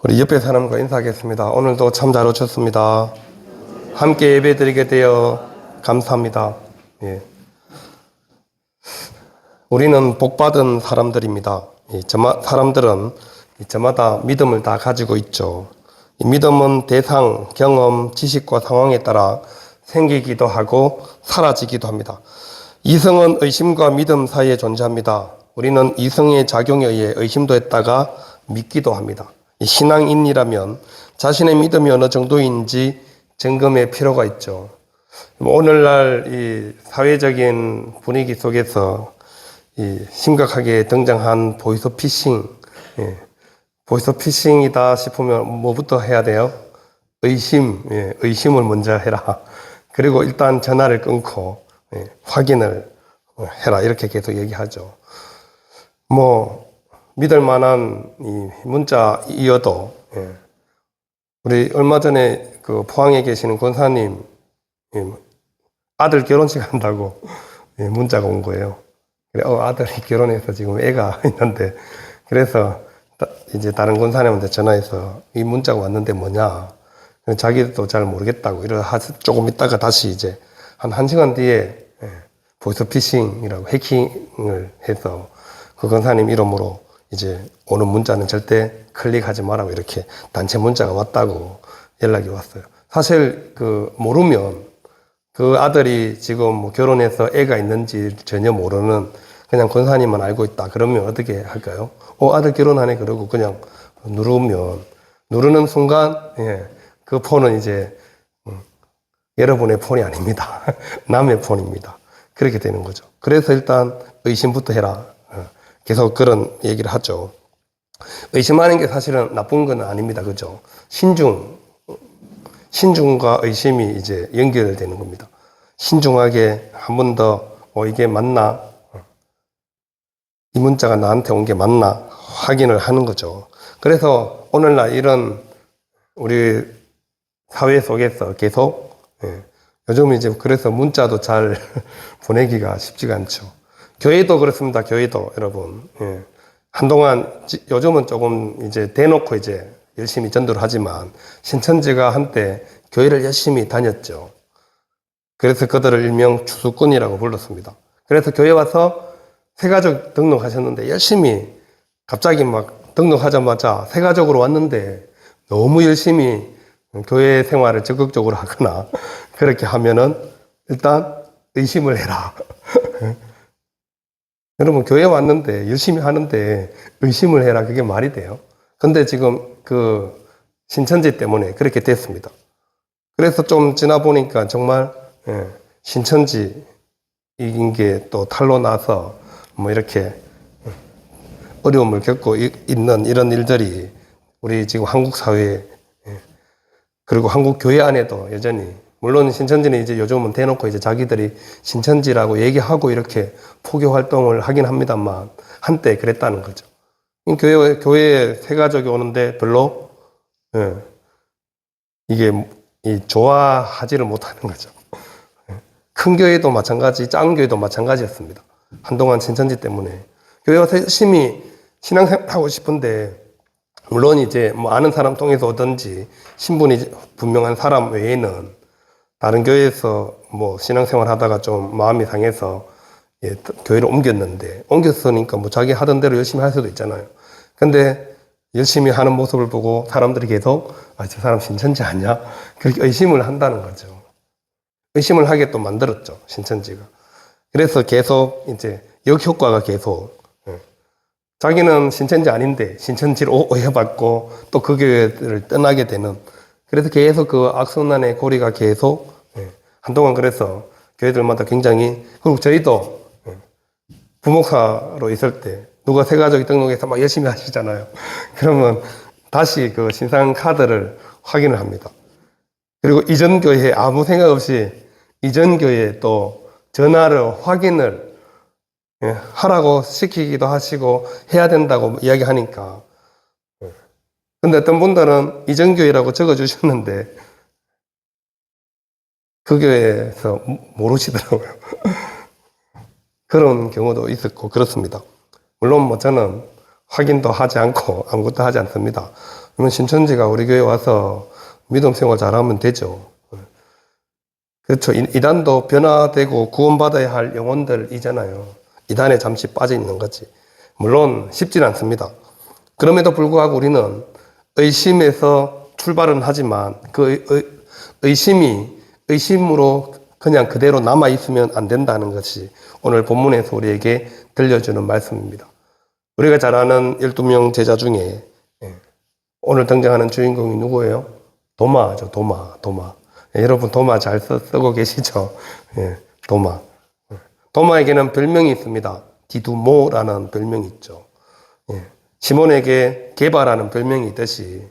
우리 옆에 사람과 인사하겠습니다. 오늘도 참 잘 오셨습니다. 함께 예배 드리게 되어 감사합니다. 예. 우리는 복받은 사람들입니다. 사람들은 저마다 믿음을 다 가지고 있죠. 이 믿음은 대상, 경험, 지식과 상황에 따라 생기기도 하고 사라지기도 합니다. 이성은 의심과 믿음 사이에 존재합니다. 우리는 이성의 작용에 의해 의심도 했다가 믿기도 합니다. 신앙인이라면 자신의 믿음이 어느 정도인지 점검의 필요가 있죠. 오늘날 이 사회적인 분위기 속에서 이 심각하게 등장한 보이스피싱, 보이스피싱이다 싶으면 뭐부터 해야 돼요? 의심을 먼저 해라. 그리고 일단 전화를 끊고 확인을 해라. 이렇게 계속 얘기하죠. 믿을 만한 이 문자이어도, 우리 얼마 전에 그 포항에 계시는 권사님, 아들 결혼식 한다고 문자가 온 거예요. 그래, 아들이 결혼해서 지금 애가 있는데, 그래서 이제 다른 권사님한테 전화해서 이 문자가 왔는데 뭐냐. 자기도 잘 모르겠다고. 조금 있다가 다시 이제 한 1시간 뒤에 보이스피싱이라고 해킹을 해서 그 권사님 이름으로 이제 오는 문자는 절대 클릭하지 말라고 이렇게 단체 문자가 왔다고 연락이 왔어요. 사실 모르면 그 아들이 지금 결혼해서 애가 있는지 전혀 모르는 그냥 권사님만 알고 있다. 그러면 어떻게 할까요? 아들 결혼하네. 그러고 그냥 누르는 순간, 그 폰은 이제, 여러분의 폰이 아닙니다. 남의 폰입니다. 그렇게 되는 거죠. 그래서 일단 의심부터 해라. 계속 그런 얘기를 하죠. 의심하는 게 사실은 나쁜 건 아닙니다. 그죠? 신중과 의심이 이제 연결되는 겁니다. 신중하게 한 번 더, 이게 맞나? 이 문자가 나한테 온 게 맞나? 확인을 하는 거죠. 그래서 오늘날 이런 우리 사회 속에서 계속, 요즘 이제 그래서 문자도 잘 보내기가 쉽지가 않죠. 교회도 그렇습니다. 교회도 여러분. 한동안 요즘은 조금 이제 대놓고 이제 열심히 전도를 하지만 신천지가 한때 교회를 열심히 다녔죠. 그래서 그들을 일명 추수꾼이라고 불렀습니다. 그래서 교회 와서 새가족 등록하셨는데 열심히 갑자기 막 등록하자마자 새가족으로 왔는데 너무 열심히 교회 생활을 적극적으로 하거나 그렇게 하면은 일단 의심을 해라. 여러분, 교회 왔는데, 열심히 하는데, 의심을 해라. 그게 말이 돼요? 근데 지금 신천지 때문에 그렇게 됐습니다. 그래서 좀 지나 보니까 정말, 신천지 이긴 게 또 탈로 나서, 이렇게 어려움을 겪고 있는 이런 일들이 우리 지금 한국 사회에, 그리고 한국 교회 안에도 여전히 물론 신천지는 이제 요즘은 대놓고 이제 자기들이 신천지라고 얘기하고 이렇게 포교 활동을 하긴 합니다만 한때 그랬다는 거죠. 교회에 새가족이 오는데 별로 이게 좋아하지를 못하는 거죠. 큰 교회도 마찬가지, 작은 교회도 마찬가지였습니다. 한동안 신천지 때문에 교회 와서 열심히 신앙생활하고 싶은데 물론 이제 아는 사람 통해서 오든지 신분이 분명한 사람 외에는 다른 교회에서 신앙생활 하다가 좀 마음이 상해서 교회를 옮겼으니까 자기 하던 대로 열심히 할 수도 있잖아요. 근데 열심히 하는 모습을 보고 사람들이 계속 저 사람 신천지 아니야? 그렇게 의심을 한다는 거죠. 의심을 하게 또 만들었죠, 신천지가. 그래서 계속 이제 역효과가 계속 자기는 신천지 아닌데 신천지로 오해받고 또 그 교회를 떠나게 되는 그래서 계속 그 악순환의 고리가 계속 한동안 그래서 교회들마다 굉장히 그리고 저희도 부목사로 있을 때 누가 새가족이 등록해서 막 열심히 하시잖아요. 그러면 다시 그 신상 카드를 확인을 합니다. 그리고 이전 교회에 아무 생각 없이 이전 교회에 또 전화를 확인을 하라고 시키기도 하시고 해야 된다고 이야기하니까 근데 어떤 분들은 이전 교회라고 적어주셨는데 그 교회에서 모르시더라고요. 그런 경우도 있었고 그렇습니다. 물론 저는 확인도 하지 않고 아무것도 하지 않습니다. 그러면 신천지가 우리 교회 와서 믿음 생활 잘하면 되죠. 그렇죠. 이단도 변화되고 구원받아야 할 영혼들이잖아요. 이단에 잠시 빠져 있는 거지. 물론 쉽진 않습니다. 그럼에도 불구하고 우리는 의심에서 출발은 하지만 그 의심이 의심으로 그냥 그대로 남아있으면 안 된다는 것이 오늘 본문에서 우리에게 들려주는 말씀입니다. 우리가 잘 아는 12명 제자 중에 오늘 등장하는 주인공이 누구예요? 도마죠. 도마. 여러분 도마 잘 쓰고 계시죠? 도마. 도마에게는 별명이 있습니다. 디두모라는 별명이 있죠. 시몬에게 게바라는 별명이 있듯이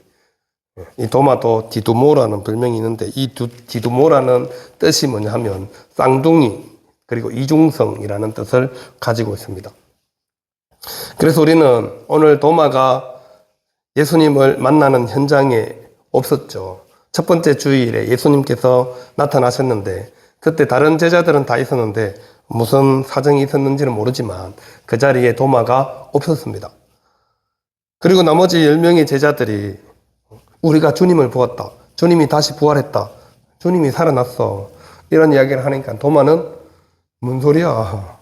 이 도마도 디두모라는 별명이 있는데 이 디두모라는 뜻이 뭐냐 하면 쌍둥이 그리고 이중성이라는 뜻을 가지고 있습니다. 그래서 우리는 오늘 도마가 예수님을 만나는 현장에 없었죠. 첫 번째 주일에 예수님께서 나타나셨는데 그때 다른 제자들은 다 있었는데 무슨 사정이 있었는지는 모르지만 그 자리에 도마가 없었습니다. 그리고 나머지 10명의 제자들이 우리가 주님을 보았다. 주님이 다시 부활했다. 주님이 살아났어. 이런 이야기를 하니까 도마는 뭔 소리야.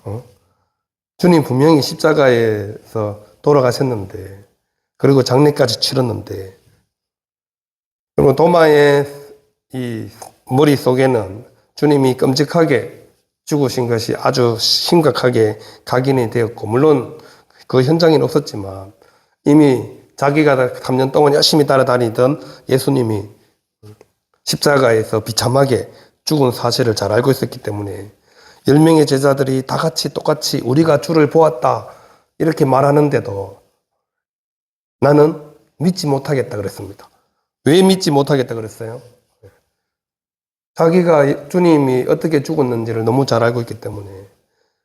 주님 분명히 십자가에서 돌아가셨는데 그리고 장례까지 치렀는데 그리고 도마의 이 머릿속에는 주님이 끔찍하게 죽으신 것이 아주 심각하게 각인이 되었고 물론 그 현장에는 없었지만 이미 자기가 3년 동안 열심히 따라다니던 예수님이 십자가에서 비참하게 죽은 사실을 잘 알고 있었기 때문에 10명의 제자들이 다 같이 똑같이 우리가 주를 보았다 이렇게 말하는데도 나는 믿지 못하겠다 그랬습니다. 왜 믿지 못하겠다 그랬어요? 자기가 주님이 어떻게 죽었는지를 너무 잘 알고 있기 때문에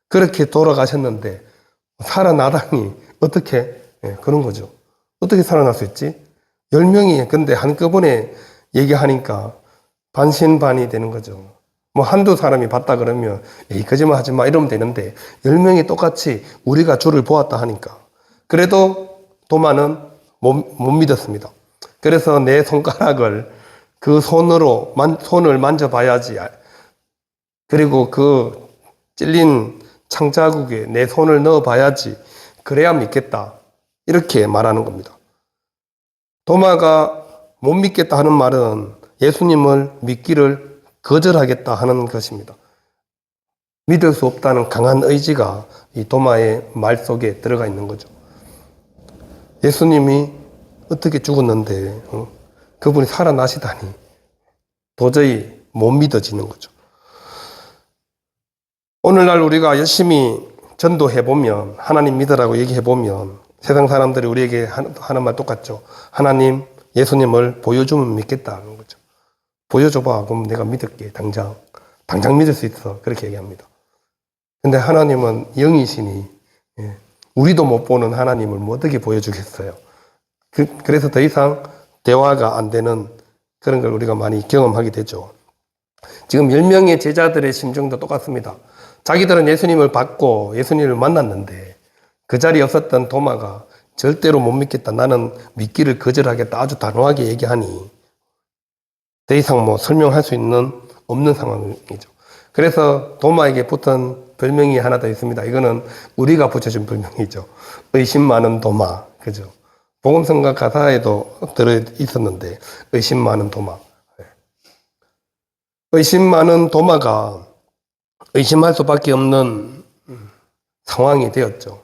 그렇게 돌아가셨는데 살아나다니 어떻게 그런 거죠. 어떻게 살아날 수 있지? 10명이 근데 한꺼번에 얘기하니까 반신반의 되는 거죠. 뭐 한두 사람이 봤다 그러면 에이 거짓말 하지 마 이러면 되는데 10명이 똑같이 우리가 주를 보았다 하니까 그래도 도마는 못 믿었습니다. 그래서 내 손가락을 그 손을 만져봐야지 그리고 그 찔린 창자국에 내 손을 넣어봐야지 그래야 믿겠다 이렇게 말하는 겁니다. 도마가 못 믿겠다 하는 말은 예수님을 믿기를 거절하겠다 하는 것입니다. 믿을 수 없다는 강한 의지가 이 도마의 말 속에 들어가 있는 거죠. 예수님이 어떻게 죽었는데 그분이 살아나시다니 도저히 못 믿어지는 거죠. 오늘날 우리가 열심히 전도해보면 하나님 믿으라고 얘기해보면 세상 사람들이 우리에게 하는 말 똑같죠. 하나님, 예수님을 보여주면 믿겠다는 거죠. 보여줘봐. 그럼 내가 믿을게. 당장 믿을 수 있어. 그렇게 얘기합니다. 근데 하나님은 영이시니 우리도 못 보는 하나님을 뭐 어떻게 보여주겠어요. 그래서 더 이상 대화가 안 되는 그런 걸 우리가 많이 경험하게 되죠. 지금 10명의 제자들의 심정도 똑같습니다. 자기들은 예수님을 받고 예수님을 만났는데 그 자리에 없었던 도마가 절대로 못 믿겠다. 나는 믿기를 거절하겠다. 아주 단호하게 얘기하니 더 이상 뭐 설명할 수 없는 상황이죠. 그래서 도마에게 붙은 별명이 하나 더 있습니다. 이거는 우리가 붙여준 별명이죠. 의심 많은 도마. 그죠? 복음성가 가사에도 들어 있었는데 의심 많은 도마. 의심 많은 도마가 의심할 수밖에 없는 상황이 되었죠.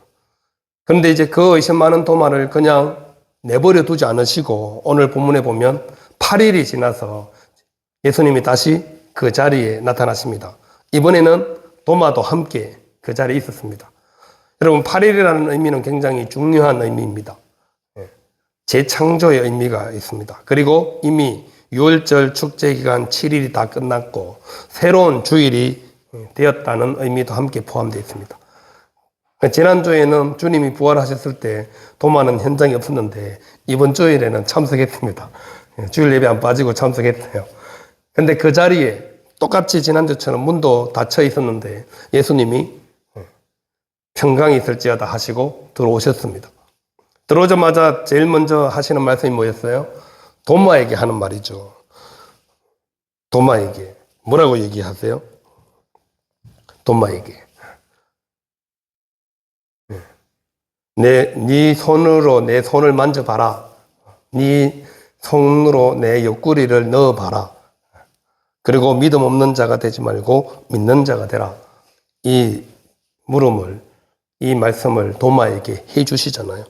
그런데 이제 그 의심 많은 도마를 그냥 내버려 두지 않으시고 오늘 본문에 보면 8일이 지나서 예수님이 다시 그 자리에 나타나십니다. 이번에는 도마도 함께 그 자리에 있었습니다. 여러분 8일이라는 의미는 굉장히 중요한 의미입니다. 재창조의 의미가 있습니다. 그리고 이미 6월절 축제 기간 7일이 다 끝났고 새로운 주일이 되었다는 의미도 함께 포함되어 있습니다. 지난주에는 주님이 부활하셨을 때 도마는 현장에 없었는데 이번 주일에는 참석했습니다. 주일 예배 안 빠지고 참석했어요. 근데 그 자리에 똑같이 지난주처럼 문도 닫혀 있었는데 예수님이 평강이 있을지어다 하시고 들어오셨습니다. 들어오자마자 제일 먼저 하시는 말씀이 뭐였어요? 도마에게 하는 말이죠. 도마에게. 뭐라고 얘기하세요? 도마에게. 네 손으로 내 손을 만져봐라. 네 손으로 내 옆구리를 넣어봐라. 그리고 믿음 없는 자가 되지 말고 믿는 자가 되라. 이 물음을, 이 말씀을 도마에게 해주시잖아요.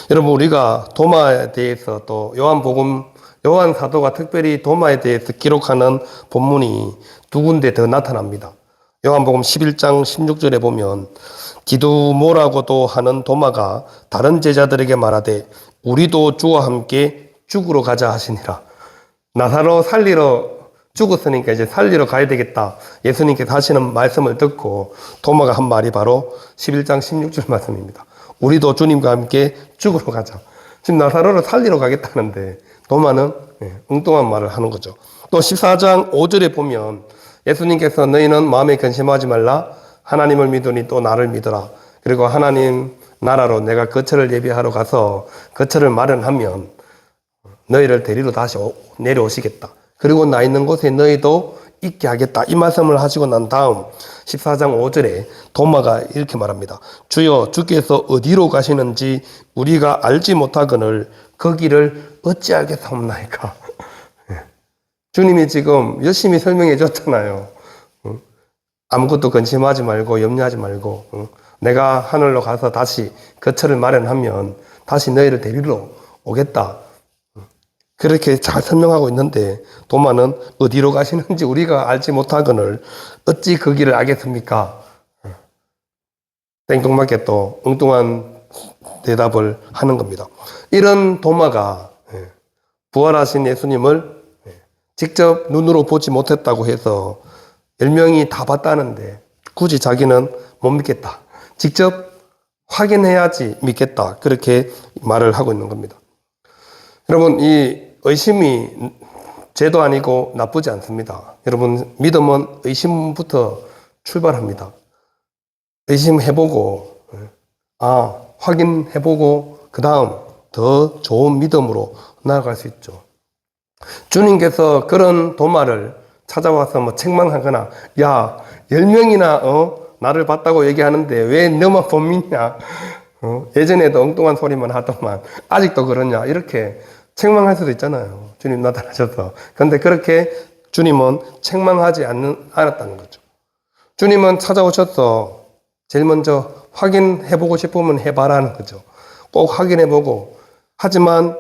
여러분, 우리가 도마에 대해서 또 요한 사도가 특별히 도마에 대해서 기록하는 본문이 두 군데 더 나타납니다. 요한복음 11장 16절에 보면 디두모라고도 하는 도마가 다른 제자들에게 말하되 우리도 주와 함께 죽으러 가자 하시니라. 나사로 살리러 죽었으니까 이제 살리러 가야 되겠다. 예수님께서 하시는 말씀을 듣고 도마가 한 말이 바로 11장 16절 말씀입니다. 우리도 주님과 함께 죽으러 가자. 지금 나사로를 살리러 가겠다는데 도마는 엉뚱한 말을 하는 거죠. 또 14장 5절에 보면 예수님께서 너희는 마음에 근심하지 말라. 하나님을 믿으니 또 나를 믿어라. 그리고 하나님 나라로 내가 거처를 예비하러 가서 거처를 마련하면 너희를 데리러 다시 내려오시겠다. 그리고 나 있는 곳에 너희도 있게 하겠다. 이 말씀을 하시고 난 다음 14장 5절에 도마가 이렇게 말합니다. 주여 주께서 어디로 가시는지 우리가 알지 못하거늘 거기를 어찌하겠사옵나이까. 주님이 지금 열심히 설명해 줬잖아요. 아무것도 근심하지 말고 염려하지 말고 내가 하늘로 가서 다시 거처를 마련하면 다시 너희를 데리러 오겠다. 그렇게 잘 설명하고 있는데 도마는 어디로 가시는지 우리가 알지 못하거늘 어찌 그 길을 알겠습니까? 땡뚱맞게 또 엉뚱한 대답을 하는 겁니다. 이런 도마가 부활하신 예수님을 직접 눈으로 보지 못했다고 해서 10명이 다 봤다는데 굳이 자기는 못 믿겠다. 직접 확인해야지 믿겠다. 그렇게 말을 하고 있는 겁니다. 여러분, 이 의심이 죄도 아니고 나쁘지 않습니다. 여러분, 믿음은 의심부터 출발합니다. 의심해보고, 확인해보고, 그 다음 더 좋은 믿음으로 나아갈 수 있죠. 주님께서 그런 도마를 찾아와서 뭐 책망하거나, 야, 10명이나, 나를 봤다고 얘기하는데 왜 너만 못 믿냐? 예전에도 엉뚱한 소리만 하더만, 아직도 그러냐? 이렇게 책망할 수도 있잖아요. 주님 나타나셔서. 그런데 그렇게 주님은 책망하지 않았다는 거죠. 주님은 찾아오셔서 제일 먼저 확인해보고 싶으면 해봐라는 거죠. 꼭 확인해보고, 하지만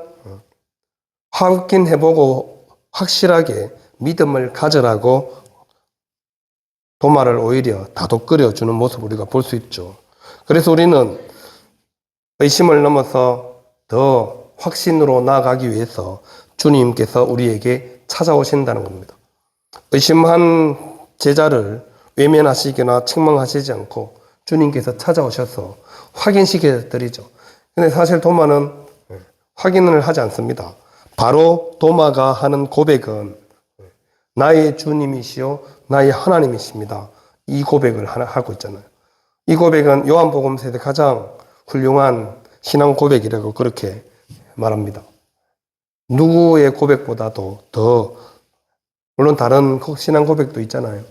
확인해보고 확실하게 믿음을 가져라고 도마를 오히려 다독거려 주는 모습을 우리가 볼 수 있죠. 그래서 우리는 의심을 넘어서 더 확신으로 나아가기 위해서 주님께서 우리에게 찾아오신다는 겁니다. 의심한 제자를 외면하시거나 책망하시지 않고 주님께서 찾아오셔서 확인시켜 드리죠. 근데 사실 도마는 확인을 하지 않습니다. 바로 도마가 하는 고백은 나의 주님이시요 나의 하나님이십니다. 이 고백을 하고 있잖아요. 이 고백은 요한복음서에서 가장 훌륭한 신앙 고백이라고 그렇게 말합니다. 누구의 고백보다도 더, 물론 다른 신앙 고백도 있잖아요.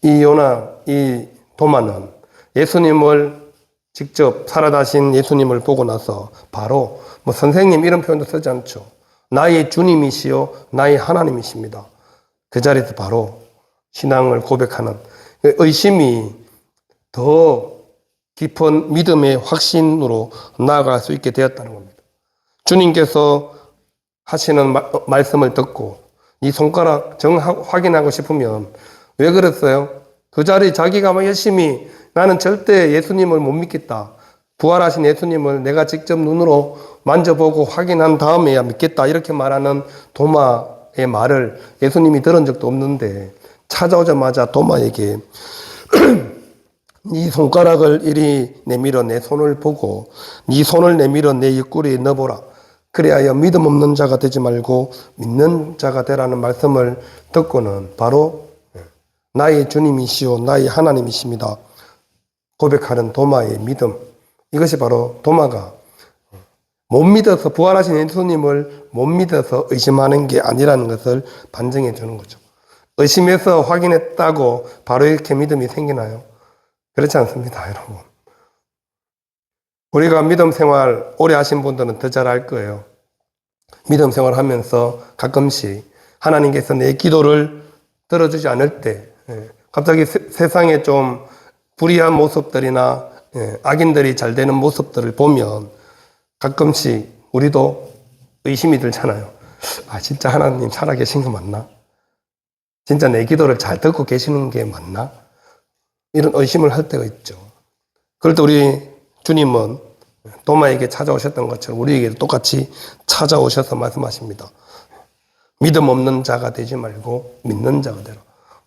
이 도마는 예수님을 직접 살아나신 예수님을 보고 나서 바로 뭐 선생님 이런 표현도 쓰지 않죠. 나의 주님이시요 나의 하나님이십니다. 그 자리에서 바로 신앙을 고백하는 의심이 더 깊은 믿음의 확신으로 나아갈 수 있게 되었다는 겁니다. 주님께서 하시는 말씀을 듣고 이 손가락 확인하고 싶으면 왜 그랬어요? 그 자리 자기가 열심히 나는 절대 예수님을 못 믿겠다. 부활하신 예수님을 내가 직접 눈으로 만져보고 확인한 다음에야 믿겠다. 이렇게 말하는 도마의 말을 예수님이 들은 적도 없는데 찾아오자마자 도마에게 네 손가락을 이리 내밀어 내 손을 보고 네 손을 내밀어 내 옆구리에 넣어보라. 그래야 믿음 없는 자가 되지 말고 믿는 자가 되라는 말씀을 듣고는 바로 나의 주님이시오 나의 하나님이십니다. 고백하는 도마의 믿음. 이것이 바로 도마가 못 믿어서, 부활하신 예수님을 못 믿어서 의심하는 게 아니라는 것을 반증해 주는 거죠. 의심해서 확인했다고 바로 이렇게 믿음이 생기나요? 그렇지 않습니다, 여러분. 우리가 믿음 생활 오래 하신 분들은 더 잘 알 거예요. 믿음 생활 하면서 가끔씩 하나님께서 내 기도를 들어주지 않을 때, 갑자기 세상에 좀 불의한 모습들이나 악인들이 잘 되는 모습들을 보면 가끔씩 우리도 의심이 들잖아요. 아, 진짜 하나님 살아계신 거 맞나? 진짜 내 기도를 잘 듣고 계시는 게 맞나? 이런 의심을 할 때가 있죠. 그럴 때 우리 주님은 도마에게 찾아오셨던 것처럼 우리에게도 똑같이 찾아오셔서 말씀하십니다. 믿음 없는 자가 되지 말고 믿는 자가 되라.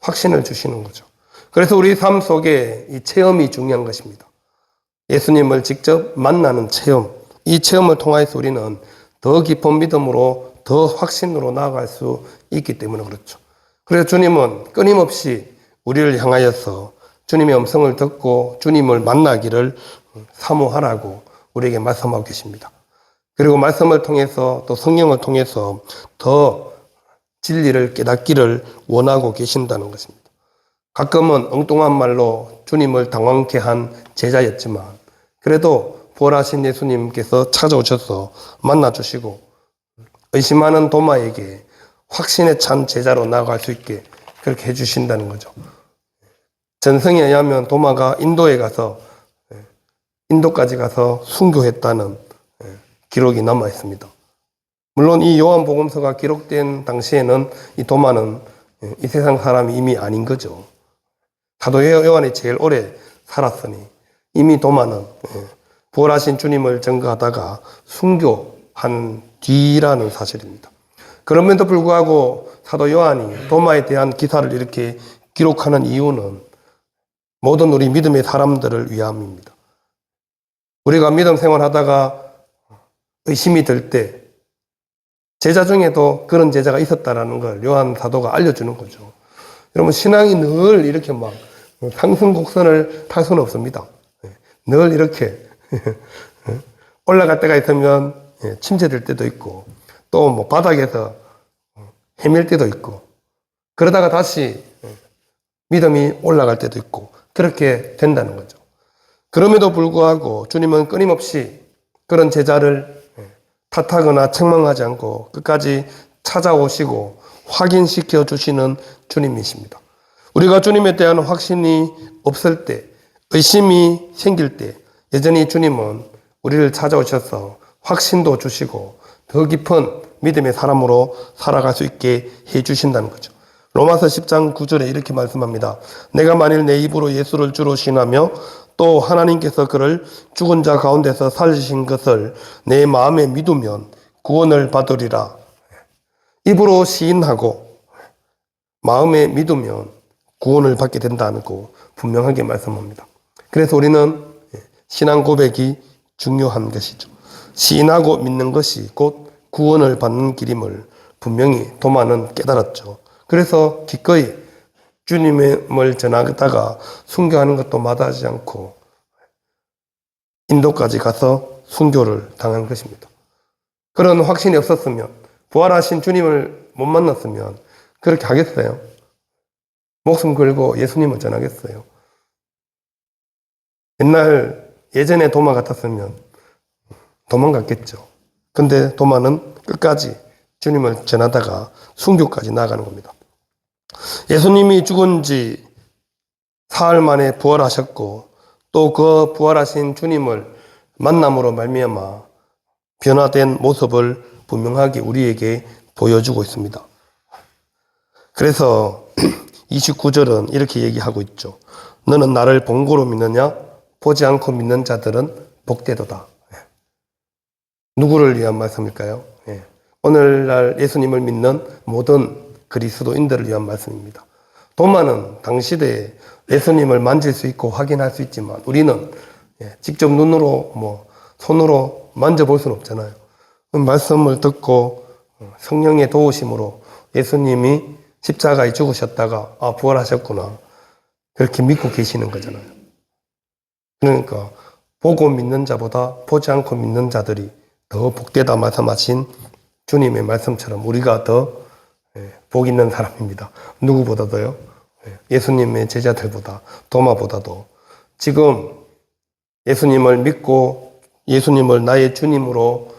확신을 주시는 거죠. 그래서 우리 삶 속에 이 체험이 중요한 것입니다. 예수님을 직접 만나는 체험. 이 체험을 통해서 우리는 더 깊은 믿음으로 더 확신으로 나아갈 수 있기 때문에 그렇죠. 그래서 주님은 끊임없이 우리를 향하여서 주님의 음성을 듣고 주님을 만나기를 사모하라고 우리에게 말씀하고 계십니다. 그리고 말씀을 통해서 또 성령을 통해서 더 진리를 깨닫기를 원하고 계신다는 것입니다. 가끔은 엉뚱한 말로 주님을 당황케 한 제자였지만 그래도 부활하신 예수님께서 찾아오셔서 만나주시고 의심하는 도마에게 확신에 찬 제자로 나아갈 수 있게 그렇게 해주신다는 거죠. 전승에 의하면 도마가 인도까지 가서 순교했다는 기록이 남아 있습니다. 물론 이 요한복음서가 기록된 당시에는 이 도마는 이 세상 사람이 이미 아닌 거죠. 사도 요한이 제일 오래 살았으니 이미 도마는 부활하신 주님을 증거하다가 순교한 뒤라는 사실입니다. 그럼에도 불구하고 사도 요한이 도마에 대한 기사를 이렇게 기록하는 이유는 모든 우리 믿음의 사람들을 위함입니다. 우리가 믿음 생활하다가 의심이 들 때 제자 중에도 그런 제자가 있었다라는 걸 요한 사도가 알려주는 거죠. 여러분 신앙이 늘 이렇게 막 상승곡선을 탈 수는 없습니다. 늘 이렇게 올라갈 때가 있으면 침체될 때도 있고 또 뭐 바닥에서 헤맬 때도 있고 그러다가 다시 믿음이 올라갈 때도 있고 그렇게 된다는 거죠. 그럼에도 불구하고 주님은 끊임없이 그런 제자를 탓하거나 책망하지 않고 끝까지 찾아오시고 확인시켜 주시는 주님이십니다. 우리가 주님에 대한 확신이 없을 때, 의심이 생길 때 여전히 주님은 우리를 찾아오셔서 확신도 주시고 더 깊은 믿음의 사람으로 살아갈 수 있게 해주신다는 거죠. 로마서 10장 9절에 이렇게 말씀합니다. 내가 만일 내 입으로 예수를 주로 시인하며 또 하나님께서 그를 죽은 자 가운데서 살리신 것을 내 마음에 믿으면 구원을 받으리라. 입으로 시인하고 마음에 믿으면 구원을 받게 된다고 분명하게 말씀합니다. 그래서 우리는 신앙 고백이 중요한 것이죠. 시인하고 믿는 것이 곧 구원을 받는 길임을 분명히 도마는 깨달았죠. 그래서 기꺼이 주님을 전하다가 순교하는 것도 마다하지 않고 인도까지 가서 순교를 당한 것입니다. 그런 확신이 없었으면 부활하신 주님을 못 만났으면 그렇게 하겠어요? 목숨 걸고 예수님을 전하겠어요? 예전에 도마 같았으면 도망갔겠죠. 근데 도마는 끝까지 주님을 전하다가 순교까지 나아가는 겁니다. 예수님이 죽은 지 사흘 만에 부활하셨고 또 그 부활하신 주님을 만남으로 말미암아 변화된 모습을 분명하게 우리에게 보여주고 있습니다. 그래서 29절은 이렇게 얘기하고 있죠. 너는 나를 본고로 믿느냐? 보지 않고 믿는 자들은 복되도다. 누구를 위한 말씀일까요? 오늘날 예수님을 믿는 모든 그리스도인들을 위한 말씀입니다. 도마는 당시대에 예수님을 만질 수 있고 확인할 수 있지만 우리는 직접 눈으로 손으로 만져볼 수는 없잖아요. 말씀을 듣고 성령의 도우심으로 예수님이 십자가에 죽으셨다가 부활하셨구나 그렇게 믿고 계시는 거잖아요. 그러니까 보고 믿는 자보다 보지 않고 믿는 자들이 더 복되다 말씀하신 주님의 말씀처럼 우리가 더 복 있는 사람입니다. 누구보다도요. 예수님의 제자들보다, 도마보다도. 지금 예수님을 믿고 예수님을 나의 주님으로,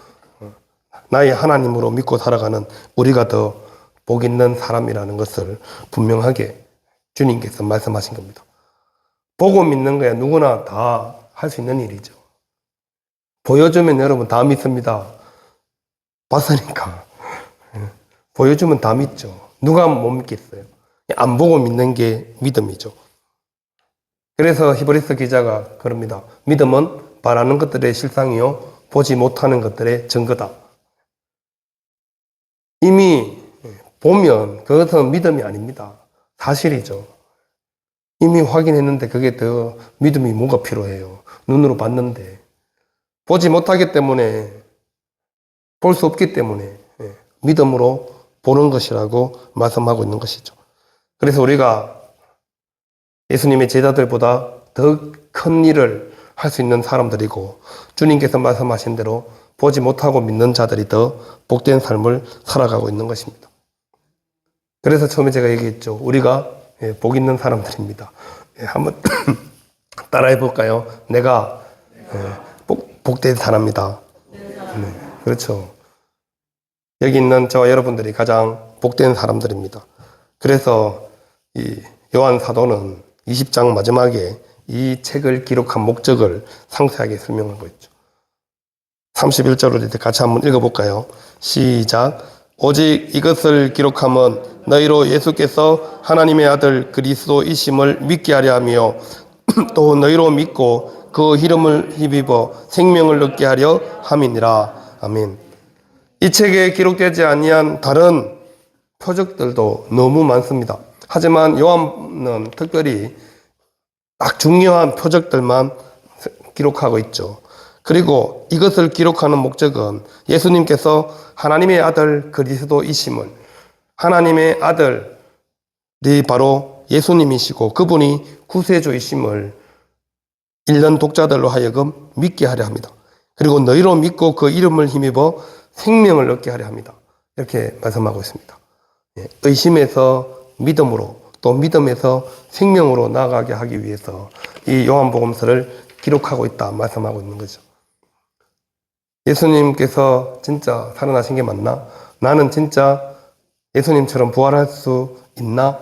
나의 하나님으로 믿고 살아가는 우리가 더 복 있는 사람이라는 것을 분명하게 주님께서 말씀하신 겁니다. 보고 믿는 거야 누구나 다 할 수 있는 일이죠. 보여주면 여러분 다 믿습니다. 봤으니까. 보여주면 다 믿죠. 누가 못 믿겠어요? 안 보고 믿는 게 믿음이죠. 그래서 히브리서 기자가 그럽니다. 믿음은 바라는 것들의 실상이요 보지 못하는 것들의 증거다. 이미 보면 그것은 믿음이 아닙니다. 사실이죠. 이미 확인했는데 그게 더 믿음이 뭐가 필요해요. 눈으로 봤는데 보지 못하기 때문에, 볼 수 없기 때문에 믿음으로 보는 것이라고 말씀하고 있는 것이죠. 그래서 우리가 예수님의 제자들보다 더 큰 일을 할 수 있는 사람들이고, 주님께서 말씀하신 대로 보지 못하고 믿는 자들이 더 복된 삶을 살아가고 있는 것입니다. 그래서 처음에 제가 얘기했죠. 우리가 복 있는 사람들입니다. 한번 따라해 볼까요? 내가 복된 사람이다. 그렇죠. 여기 있는 저와 여러분들이 가장 복된 사람들입니다. 그래서 이 요한 사도는 20장 마지막에 이 책을 기록한 목적을 상세하게 설명하고 있죠. 31절을 같이 한번 읽어볼까요? 시작. 오직 이것을 기록함은 너희로 예수께서 하나님의 아들 그리스도이심을 믿게 하려 하며 또 너희로 믿고 그 이름을 힘입어 생명을 얻게 하려 함이니라. 아멘. 이 책에 기록되지 아니한 다른 표적들도 너무 많습니다. 하지만 요한은 특별히 딱 중요한 표적들만 기록하고 있죠. 그리고 이것을 기록하는 목적은 예수님께서 하나님의 아들 그리스도이심을, 하나님의 아들이 바로 예수님이시고 그분이 구세주이심을 읽는 독자들로 하여금 믿게 하려 합니다. 그리고 너희로 믿고 그 이름을 힘입어 생명을 얻게 하려 합니다. 이렇게 말씀하고 있습니다. 의심에서 믿음으로, 또 믿음에서 생명으로 나아가게 하기 위해서 이 요한복음서를 기록하고 있다 말씀하고 있는 거죠. 예수님께서 진짜 살아나신 게 맞나? 나는 진짜 예수님처럼 부활할 수 있나?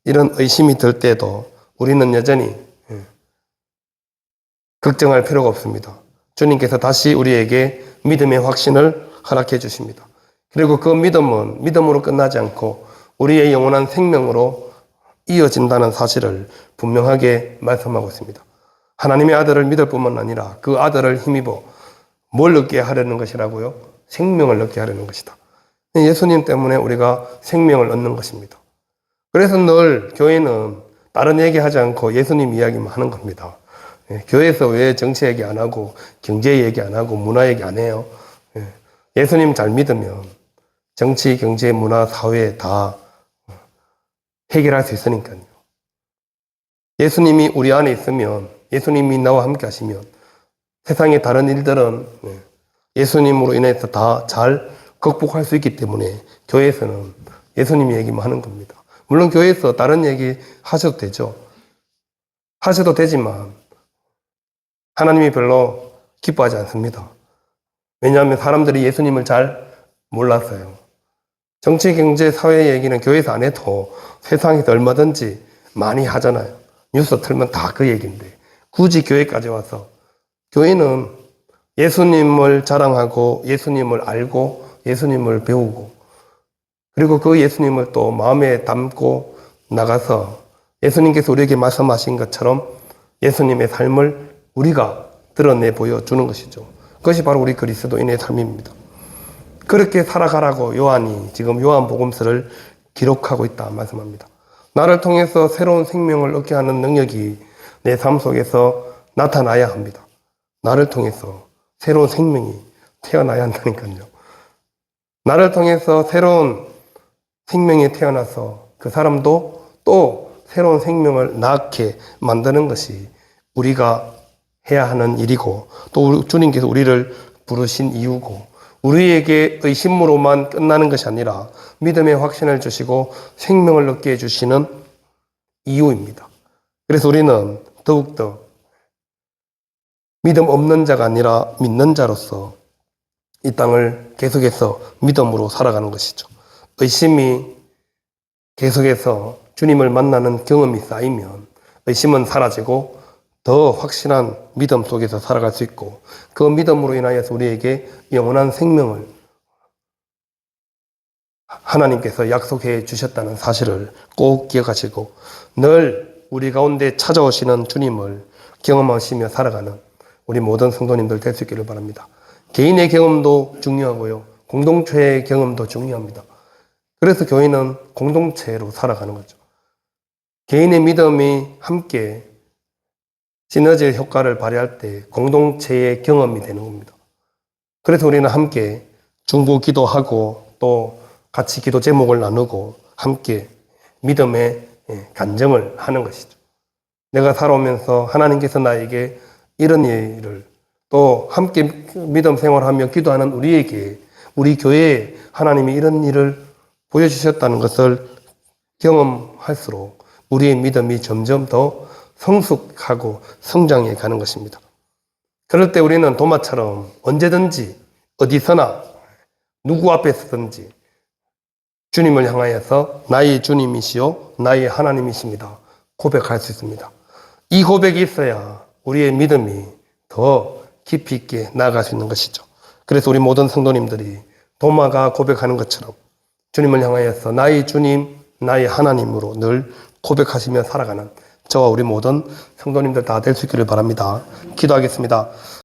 이런 의심이 들 때도 우리는 여전히 걱정할 필요가 없습니다. 주님께서 다시 우리에게 믿음의 확신을 허락해 주십니다. 그리고 그 믿음은 믿음으로 끝나지 않고 우리의 영원한 생명으로 이어진다는 사실을 분명하게 말씀하고 있습니다. 하나님의 아들을 믿을 뿐만 아니라 그 아들을 힘입어 뭘 얻게 하려는 것이라고요? 생명을 얻게 하려는 것이다. 예수님 때문에 우리가 생명을 얻는 것입니다. 그래서 늘 교회는 다른 얘기하지 않고 예수님 이야기만 하는 겁니다. 교회에서 왜 정치 얘기 안 하고 경제 얘기 안 하고 문화 얘기 안 해요? 예수님 잘 믿으면 정치, 경제, 문화, 사회 다 해결할 수 있으니까요. 예수님이 우리 안에 있으면, 예수님이 나와 함께 하시면 세상의 다른 일들은 예수님으로 인해서 다 잘 극복할 수 있기 때문에 교회에서는 예수님 얘기만 하는 겁니다. 물론 교회에서 다른 얘기 하셔도 되죠. 하셔도 되지만 하나님이 별로 기뻐하지 않습니다. 왜냐하면 사람들이 예수님을 잘 몰랐어요. 정치, 경제, 사회 얘기는 교회에서 안 해도 세상에서 얼마든지 많이 하잖아요. 뉴스 틀면 다 그 얘기인데 굳이 교회까지 와서, 교회는 예수님을 자랑하고 예수님을 알고 예수님을 배우고 그리고 그 예수님을 또 마음에 담고 나가서 예수님께서 우리에게 말씀하신 것처럼 예수님의 삶을 우리가 드러내 보여주는 것이죠. 그것이 바로 우리 그리스도인의 삶입니다. 그렇게 살아가라고 요한이 지금 요한복음서를 기록하고 있다 말씀합니다. 나를 통해서 새로운 생명을 얻게 하는 능력이 내 삶 속에서 나타나야 합니다. 나를 통해서 새로운 생명이 태어나야 한다니까요. 나를 통해서 새로운 생명이 태어나서 그 사람도 또 새로운 생명을 낳게 만드는 것이 우리가 해야 하는 일이고 또 주님께서 우리를 부르신 이유고 우리에게 의심으로만 끝나는 것이 아니라 믿음의 확신을 주시고 생명을 얻게 해주시는 이유입니다. 그래서 우리는 더욱더 믿음 없는 자가 아니라 믿는 자로서 이 땅을 계속해서 믿음으로 살아가는 것이죠. 의심이 계속해서 주님을 만나는 경험이 쌓이면 의심은 사라지고 더 확실한 믿음 속에서 살아갈 수 있고, 그 믿음으로 인하여서 우리에게 영원한 생명을 하나님께서 약속해 주셨다는 사실을 꼭 기억하시고, 늘 우리 가운데 찾아오시는 주님을 경험하시며 살아가는 우리 모든 성도님들 될 수 있기를 바랍니다. 개인의 경험도 중요하고요, 공동체의 경험도 중요합니다. 그래서 교회는 공동체로 살아가는 거죠. 개인의 믿음이 함께 시너지의 효과를 발휘할 때 공동체의 경험이 되는 겁니다. 그래서 우리는 함께 중보 기도하고 또 같이 기도 제목을 나누고 함께 믿음의 간증을 하는 것이죠. 내가 살아오면서 하나님께서 나에게 이런 일을, 또 함께 믿음 생활하며 기도하는 우리에게, 우리 교회에 하나님이 이런 일을 보여주셨다는 것을 경험할수록 우리의 믿음이 점점 더 성숙하고 성장해 가는 것입니다. 그럴 때 우리는 도마처럼 언제든지 어디서나 누구 앞에서든지 주님을 향하여서 나의 주님이시요 나의 하나님이십니다 고백할 수 있습니다. 이 고백이 있어야 우리의 믿음이 더 깊이 있게 나아갈 수 있는 것이죠. 그래서 우리 모든 성도님들이 도마가 고백하는 것처럼 주님을 향하여서 나의 주님, 나의 하나님으로 늘 고백하시며 살아가는 저와 우리 모든 성도님들 다 될 수 있기를 바랍니다. 기도하겠습니다.